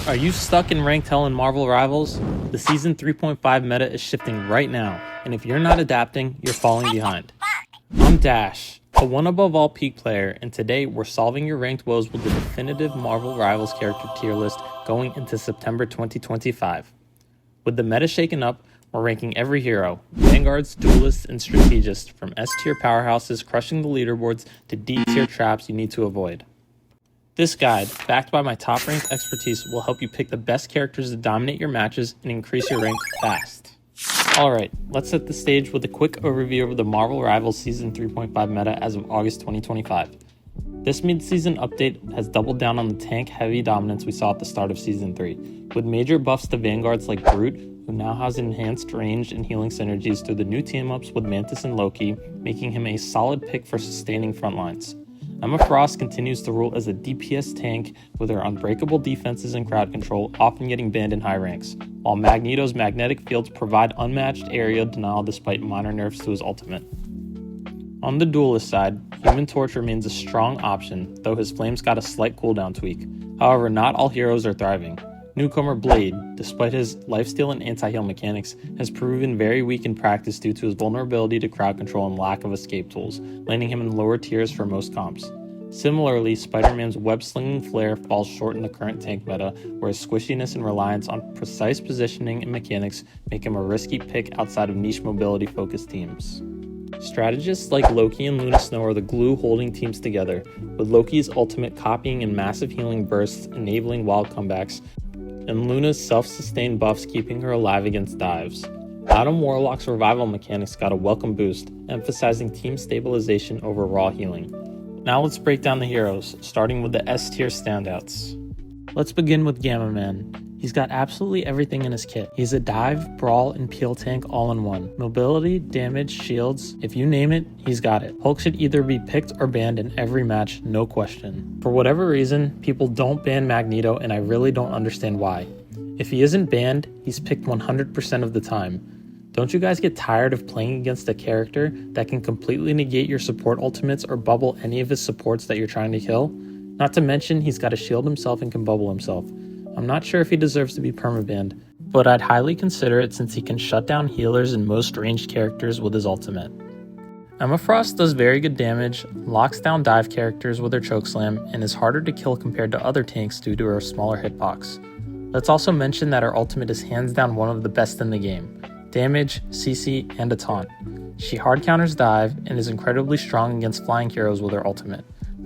Are you stuck in ranked hell in Marvel Rivals? The Season 3.5 meta is shifting right now, and if you're not adapting, you're falling behind. I'm Dash, a one above all peak player, and today we're solving your ranked woes with the definitive Marvel Rivals character tier list going into September 2025. With the meta shaken up, we're ranking every hero, vanguards, duelists, and strategists, from S tier powerhouses crushing the leaderboards to D tier traps you need to avoid. This guide, backed by my top-ranked expertise, will help you pick the best characters to dominate your matches and increase your rank fast. Alright, let's set the stage with a quick overview of the Marvel Rivals Season 3.5 meta as of August 2025. This mid-season update has doubled down on the tank-heavy dominance we saw at the start of Season 3, with major buffs to vanguards like Groot, who now has enhanced range and healing synergies through the new team-ups with Mantis and Loki, making him a solid pick for sustaining frontlines. Emma Frost continues to rule as a DPS tank with her unbreakable defenses and crowd control, often getting banned in high ranks, while Magneto's magnetic fields provide unmatched area denial despite minor nerfs to his ultimate. On the duelist side, Human Torch remains a strong option, though his flames got a slight cooldown tweak. However, not all heroes are thriving. Newcomer Blade, despite his lifesteal and anti-heal mechanics, has proven very weak in practice due to his vulnerability to crowd control and lack of escape tools, landing him in lower tiers for most comps. Similarly, Spider-Man's web-slinging flare falls short in the current tank meta, where his squishiness and reliance on precise positioning and mechanics make him a risky pick outside of niche mobility-focused teams. Strategists like Loki and Luna Snow are the glue holding teams together, with Loki's ultimate copying and massive healing bursts enabling wild comebacks, and Luna's self-sustained buffs keeping her alive against dives. Adam Warlock's revival mechanics got a welcome boost, emphasizing team stabilization over raw healing. Now let's break down the heroes, starting with the S tier standouts. Let's begin with Gamma Man. He's got absolutely everything in his kit. He's a dive, brawl, and peel tank all in one. Mobility, damage, shields, if you name it, he's got it. Hulk should either be picked or banned in every match, no question. For whatever reason, people don't ban Magneto, and I really don't understand why. If he isn't banned, he's picked 100% of the time. Don't you guys get tired of playing against a character that can completely negate your support ultimates or bubble any of his supports that you're trying to kill? Not to mention, he's got to shield himself and can bubble himself. I'm not sure if he deserves to be permabanned, but I'd highly consider it since he can shut down healers and most ranged characters with his ultimate. Emma Frost does very good damage, locks down dive characters with her chokeslam, and is harder to kill compared to other tanks due to her smaller hitbox. Let's also mention that her ultimate is hands down one of the best in the game. Damage, CC, and a taunt. She hard counters dive and is incredibly strong against flying heroes with her ultimate.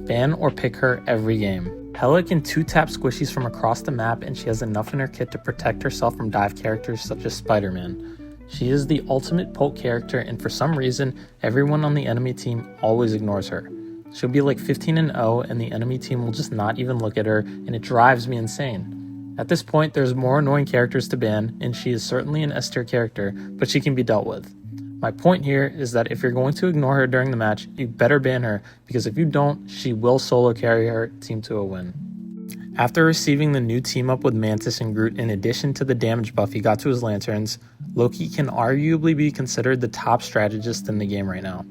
Ban or pick her every game. Hela can 2-tap squishies from across the map, and she has enough in her kit to protect herself from dive characters such as Spider-Man. She is the ultimate poke character, and for some reason, everyone on the enemy team always ignores her. She'll be like 15-0 and the enemy team will just not even look at her, and it drives me insane. At this point, there's more annoying characters to ban, and she is certainly an S tier character, but she can be dealt with. My point here is that if you're going to ignore her during the match, you better ban her, because if you don't, she will solo carry her team to a win. After receiving the new team up with Mantis and Groot in addition to the damage buff he got to his lanterns, Loki can arguably be considered the top strategist in the game right now.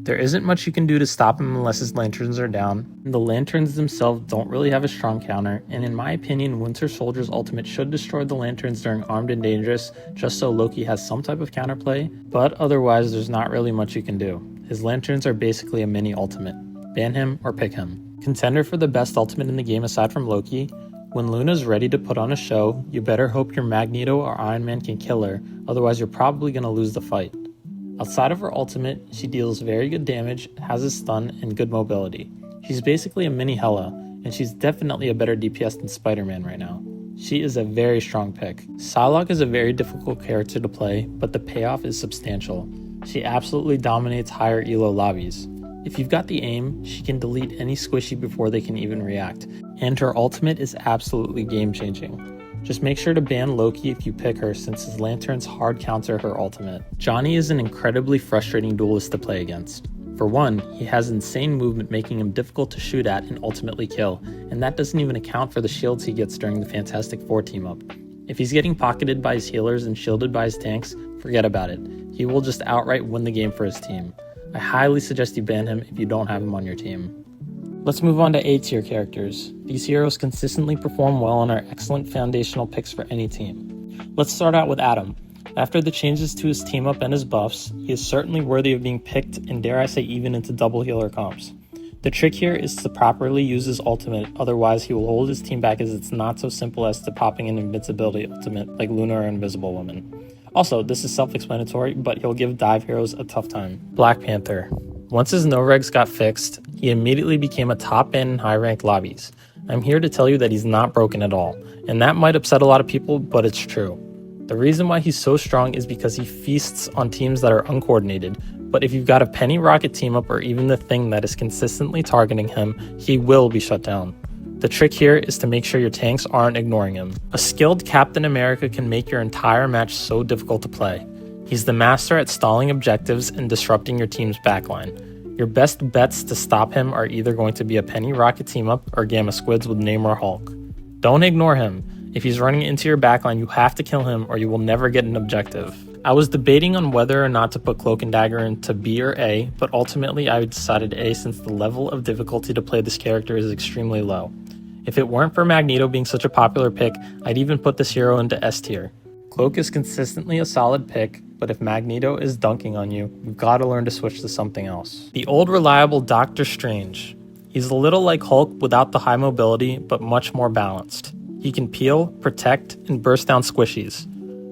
There isn't much you can do to stop him unless his lanterns are down. The lanterns themselves don't really have a strong counter, and in my opinion, Winter Soldier's ultimate should destroy the lanterns during Armed and Dangerous, just so Loki has some type of counterplay, but otherwise there's not really much you can do. His lanterns are basically a mini ultimate. Ban him or pick him. Contender for the best ultimate in the game aside from Loki, when Luna's ready to put on a show, you better hope your Magneto or Iron Man can kill her, otherwise you're probably going to lose the fight. Outside of her ultimate, she deals very good damage, has a stun, and good mobility. She's basically a mini Hela, and she's definitely a better DPS than Spider-Man right now. She is a very strong pick. Psylocke is a very difficult character to play, but the payoff is substantial. She absolutely dominates higher elo lobbies. If you've got the aim, she can delete any squishy before they can even react, and her ultimate is absolutely game-changing. Just make sure to ban Loki if you pick her, since his lanterns hard counter her ultimate. Johnny is an incredibly frustrating duelist to play against. For one, he has insane movement making him difficult to shoot at and ultimately kill, and that doesn't even account for the shields he gets during the Fantastic Four team-up. If he's getting pocketed by his healers and shielded by his tanks, forget about it. He will just outright win the game for his team. I highly suggest you ban him if you don't have him on your team. Let's move on to A tier characters. These heroes consistently perform well and are excellent foundational picks for any team. Let's start out with Adam. After the changes to his team up and his buffs, he is certainly worthy of being picked and dare I say even into double healer comps. The trick here is to properly use his ultimate, otherwise he will hold his team back as it's not so simple as to popping an invincibility ultimate like Luna or Invisible Woman. Also, this is self-explanatory, but he'll give dive heroes a tough time. Black Panther. Once his no-regs got fixed, he immediately became a top ban in high-ranked lobbies. I'm here to tell you that he's not broken at all, and that might upset a lot of people, but it's true. The reason why he's so strong is because he feasts on teams that are uncoordinated, but if you've got a Penny Rocket team up or even the Thing that is consistently targeting him, he will be shut down. The trick here is to make sure your tanks aren't ignoring him. A skilled Captain America can make your entire match so difficult to play. He's the master at stalling objectives and disrupting your team's backline. Your best bets to stop him are either going to be a Penny Rocket team up or Gamma Squids with Namor Hulk. Don't ignore him. If he's running into your backline, you have to kill him or you will never get an objective. I was debating on whether or not to put Cloak and Dagger into B or A, but ultimately I decided A since the level of difficulty to play this character is extremely low. If it weren't for Magneto being such a popular pick, I'd even put this hero into S tier. Cloak is consistently a solid pick, but if Magneto is dunking on you, you've got to learn to switch to something else. The old reliable Doctor Strange. He's a little like Hulk without the high mobility, but much more balanced. He can peel, protect, and burst down squishies.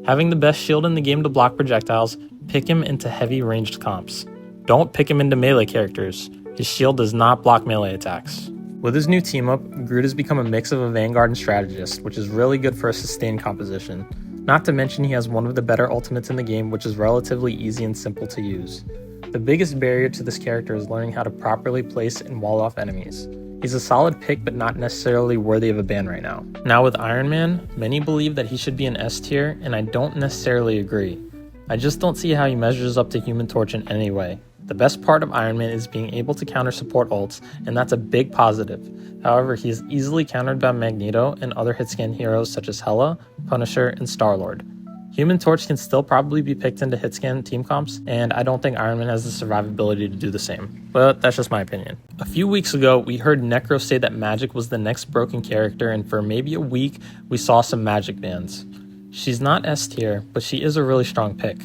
Having the best shield in the game to block projectiles, pick him into heavy ranged comps. Don't pick him into melee characters. His shield does not block melee attacks. With his new team up, Groot has become a mix of a Vanguard and Strategist, which is really good for a sustained composition. Not to mention he has one of the better ultimates in the game, which is relatively easy and simple to use. The biggest barrier to this character is learning how to properly place and wall off enemies. He's a solid pick, but not necessarily worthy of a ban right now. Now with Iron Man, many believe that he should be an S tier, and I don't necessarily agree. I just don't see how he measures up to Human Torch in any way. The best part of Iron Man is being able to counter support ults, and that's a big positive. However, he is easily countered by Magneto and other hitscan heroes such as Hela, Punisher, and Star-Lord. Human Torch can still probably be picked into hitscan team comps, and I don't think Iron Man has the survivability to do the same. But that's just my opinion. A few weeks ago, we heard Necro say that Magic was the next broken character, and for maybe a week, we saw some Magic bans. She's not S tier, but she is a really strong pick.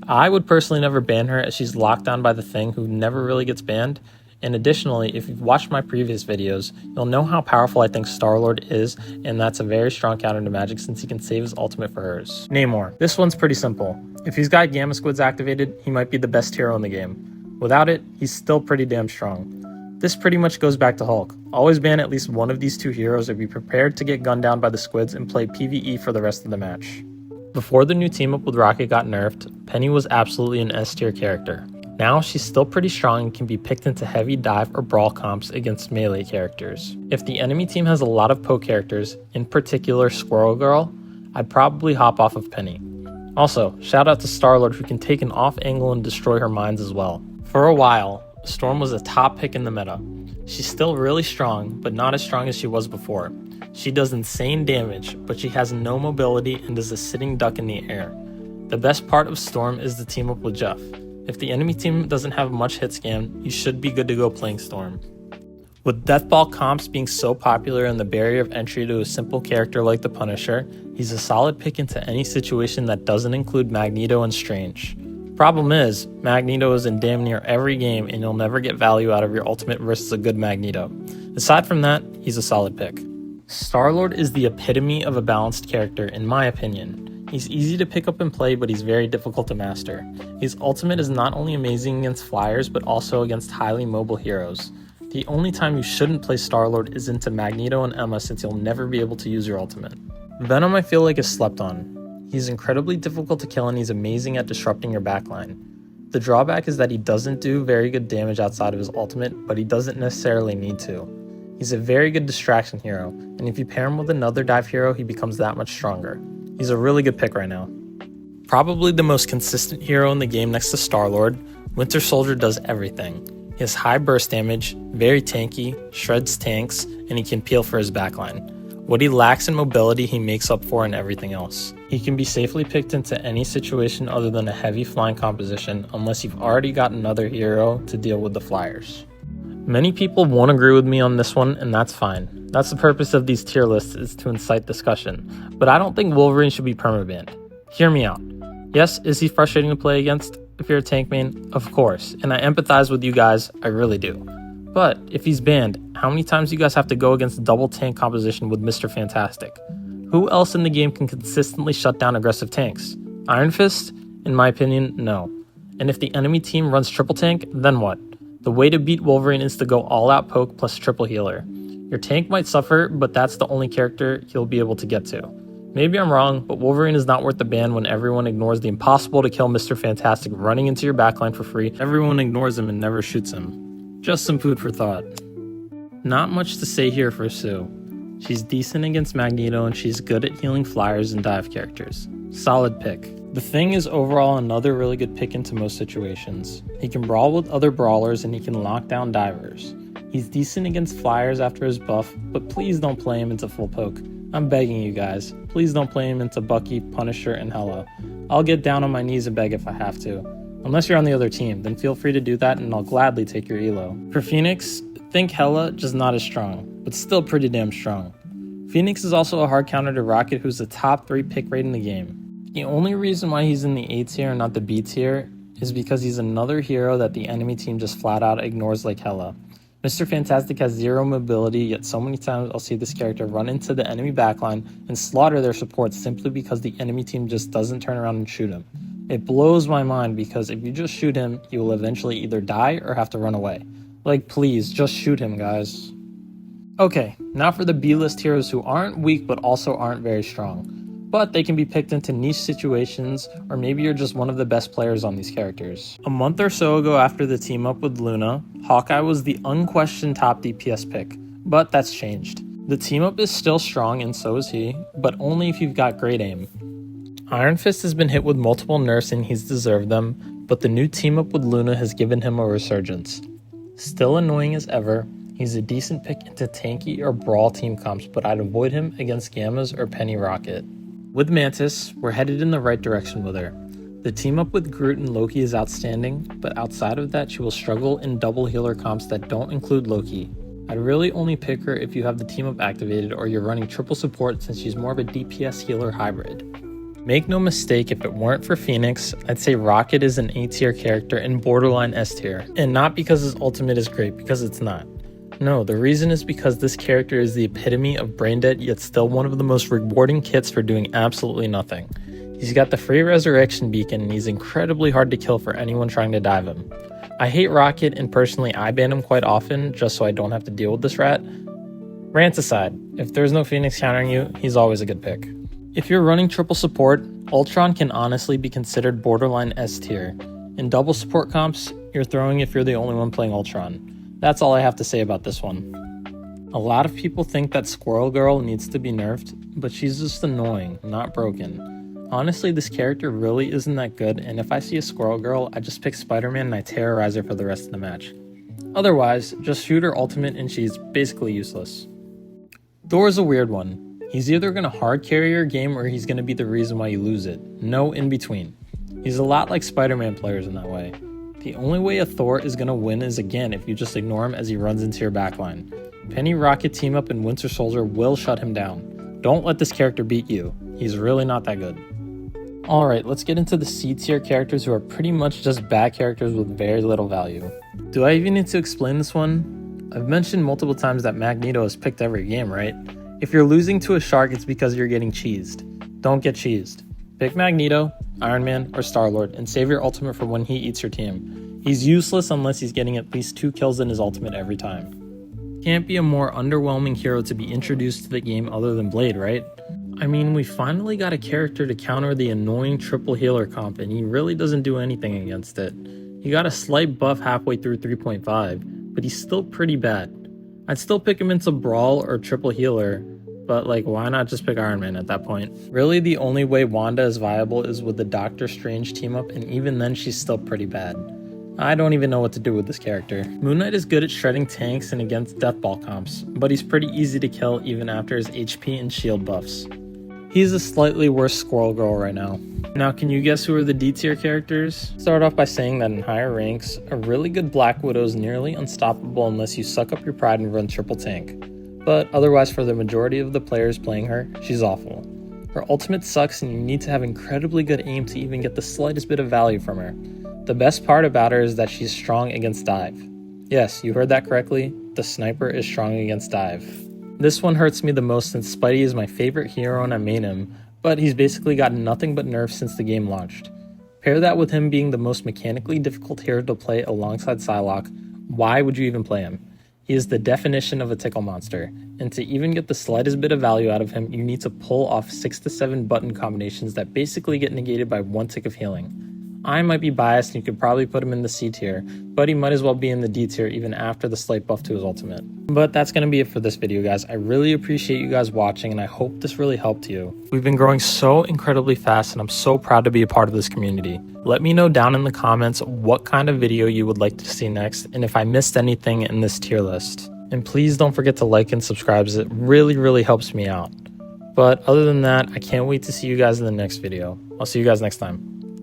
I would personally never ban her as she's locked down by the Thing who never really gets banned. And additionally, if you've watched my previous videos, you'll know how powerful I think Star-Lord is, and that's a very strong counter to Magic since he can save his ultimate for hers. Namor. This one's pretty simple. If he's got Gamma Squids activated, he might be the best hero in the game. Without it, he's still pretty damn strong. This pretty much goes back to Hulk. Always ban at least one of these two heroes or be prepared to get gunned down by the Squids and play PvE for the rest of the match. Before the new team up with Rocket got nerfed, Penny was absolutely an S tier character. Now she's still pretty strong and can be picked into heavy dive or brawl comps against melee characters. If the enemy team has a lot of poke characters, in particular Squirrel Girl, I'd probably hop off of Penny. Also, shout out to Star-Lord who can take an off angle and destroy her mines as well. For a while, Storm was a top pick in the meta. She's still really strong, but not as strong as she was before. She does insane damage, but she has no mobility and is a sitting duck in the air. The best part of Storm is the team up with Jeff. If the enemy team doesn't have much hit scan, you should be good to go playing Storm. With Deathball comps being so popular and the barrier of entry to a simple character like the Punisher, he's a solid pick into any situation that doesn't include Magneto and Strange. Problem is, Magneto is in damn near every game and you'll never get value out of your ultimate versus a good Magneto. Aside from that, he's a solid pick. Star-Lord is the epitome of a balanced character in my opinion. He's easy to pick up and play, but he's very difficult to master. His ultimate is not only amazing against flyers, but also against highly mobile heroes. The only time you shouldn't play Star-Lord is into Magneto and Emma since you'll never be able to use your ultimate. Venom I feel like is slept on. He's incredibly difficult to kill and he's amazing at disrupting your backline. The drawback is that he doesn't do very good damage outside of his ultimate, but he doesn't necessarily need to. He's a very good distraction hero, and if you pair him with another dive hero, he becomes that much stronger. He's a really good pick right now. Probably the most consistent hero in the game next to Star-Lord, Winter Soldier does everything. He has high burst damage, very tanky, shreds tanks, and he can peel for his backline. What he lacks in mobility he makes up for in everything else. He can be safely picked into any situation other than a heavy flying composition unless you've already got another hero to deal with the flyers. Many people won't agree with me on this one, and that's fine. That's the purpose of these tier lists, is to incite discussion. But I don't think Wolverine should be permabanned. Hear me out. Yes, is he frustrating to play against if you're a tank main? Of course, and I empathize with you guys, I really do. But if he's banned, how many times do you guys have to go against double tank composition with Mr. Fantastic? Who else in the game can consistently shut down aggressive tanks? Iron Fist? In my opinion, no. And if the enemy team runs triple tank, then what? The way to beat Wolverine is to go all out poke plus triple healer. Your tank might suffer, but that's the only character he'll be able to get to. Maybe I'm wrong, but Wolverine is not worth the ban when everyone ignores the impossible to kill Mr. Fantastic running into your backline for free. Everyone ignores him and never shoots him. Just some food for thought. Not much to say here for Sue. She's decent against Magneto and she's good at healing flyers and dive characters. Solid pick. The Thing is overall another really good pick into most situations. He can brawl with other brawlers and he can lock down divers. He's decent against flyers after his buff, but please don't play him into full poke. I'm begging you guys, please don't play him into Bucky, Punisher, and Hela. I'll get down on my knees and beg if I have to. Unless you're on the other team, then feel free to do that and I'll gladly take your elo. For Phoenix, think Hela, just not as strong, but still pretty damn strong. Phoenix is also a hard counter to Rocket, who's the top 3 pick rate in the game. The only reason why he's in the A tier and not the B tier is because he's another hero that the enemy team just flat out ignores like Hela. Mr. Fantastic has 0 mobility, yet so many times I'll see this character run into the enemy backline and slaughter their support simply because the enemy team just doesn't turn around and shoot him. It blows my mind because if you just shoot him, he will eventually either die or have to run away. Like, please, just shoot him, guys. Okay, now for the B-list heroes who aren't weak but also aren't very strong. But they can be picked into niche situations, or maybe you're just one of the best players on these characters. A month or so ago after the team up with Luna, Hawkeye was the unquestioned top DPS pick, but that's changed. The team up is still strong and so is he, but only if you've got great aim. Iron Fist has been hit with multiple nerfs and he's deserved them, but the new team up with Luna has given him a resurgence. Still annoying as ever, he's a decent pick into tanky or brawl team comps, but I'd avoid him against Gammas or Penny Rocket. With Mantis, we're headed in the right direction with her. The team up with Groot and Loki is outstanding, but outside of that she will struggle in double healer comps that don't include Loki. I'd really only pick her if you have the team up activated or you're running triple support since she's more of a DPS healer hybrid. Make no mistake, if it weren't for Phoenix, I'd say Rocket is an A tier character and borderline S tier. And not because his ultimate is great, because it's not. No, the reason is because this character is the epitome of brain dead, yet still one of the most rewarding kits for doing absolutely nothing. He's got the free resurrection beacon and he's incredibly hard to kill for anyone trying to dive him. I hate Rocket and personally I ban him quite often just so I don't have to deal with this rat. Rants aside, if there's no Phoenix countering you, he's always a good pick. If you're running triple support, Ultron can honestly be considered borderline S tier. In double support comps, you're throwing if you're the only one playing Ultron. That's all I have to say about this one. A lot of people think that Squirrel Girl needs to be nerfed, but she's just annoying, not broken. Honestly, this character really isn't that good, and if I see a Squirrel Girl, I just pick Spider-Man and I terrorize her for the rest of the match. Otherwise, just shoot her ultimate and she's basically useless. Thor's a weird one. He's either going to hard carry your game or he's going to be the reason why you lose it. No in between. He's a lot like Spider-Man players in that way. The only way a Thor is going to win is again if you just ignore him as he runs into your backline. Penny Rocket team up and Winter Soldier will shut him down. Don't let this character beat you. He's really not that good. Alright, let's get into the C tier characters who are pretty much just bad characters with very little value. Do I even need to explain this one? I've mentioned multiple times that Magneto is picked every game, right? If you're losing to a shark, it's because you're getting cheesed. Don't get cheesed. Pick Magneto, Iron Man, or Star-Lord, and save your ultimate for when he eats your team. He's useless unless he's getting at least 2 kills in his ultimate every time. Can't be a more underwhelming hero to be introduced to the game other than Blade, right? I mean, we finally got a character to counter the annoying triple healer comp, and he really doesn't do anything against it. He got a slight buff halfway through 3.5, but he's still pretty bad. I'd still pick him into Brawl or triple healer, but like, why not just pick Iron Man at that point? Really, the only way Wanda is viable is with the Doctor Strange team up, and even then she's still pretty bad. I don't even know what to do with this character. Moon Knight is good at shredding tanks and against deathball comps, but he's pretty easy to kill even after his HP and shield buffs. He's a slightly worse Squirrel Girl right now. Now, can you guess who are the D tier characters? Start off by saying that in higher ranks, a really good Black Widow is nearly unstoppable unless you suck up your pride and run triple tank. But otherwise, for the majority of the players playing her, she's awful. Her ultimate sucks and you need to have incredibly good aim to even get the slightest bit of value from her. The best part about her is that she's strong against dive. Yes, you heard that correctly, the sniper is strong against dive. This one hurts me the most since Spidey is my favorite hero and I main him, but he's basically gotten nothing but nerfs since the game launched. Pair that with him being the most mechanically difficult hero to play alongside Psylocke, why would you even play him? He is the definition of a tickle monster, and to even get the slightest bit of value out of him, you need to pull off 6 to 7 button combinations that basically get negated by 1 tick of healing. I might be biased and you could probably put him in the C tier, but he might as well be in the D tier even after the slight buff to his ultimate. But that's going to be it for this video, guys. I really appreciate you guys watching and I hope this really helped you. We've been growing so incredibly fast and I'm so proud to be a part of this community. Let me know down in the comments what kind of video you would like to see next and if I missed anything in this tier list. And please don't forget to like and subscribe as it really helps me out. But other than that, I can't wait to see you guys in the next video. I'll see you guys next time.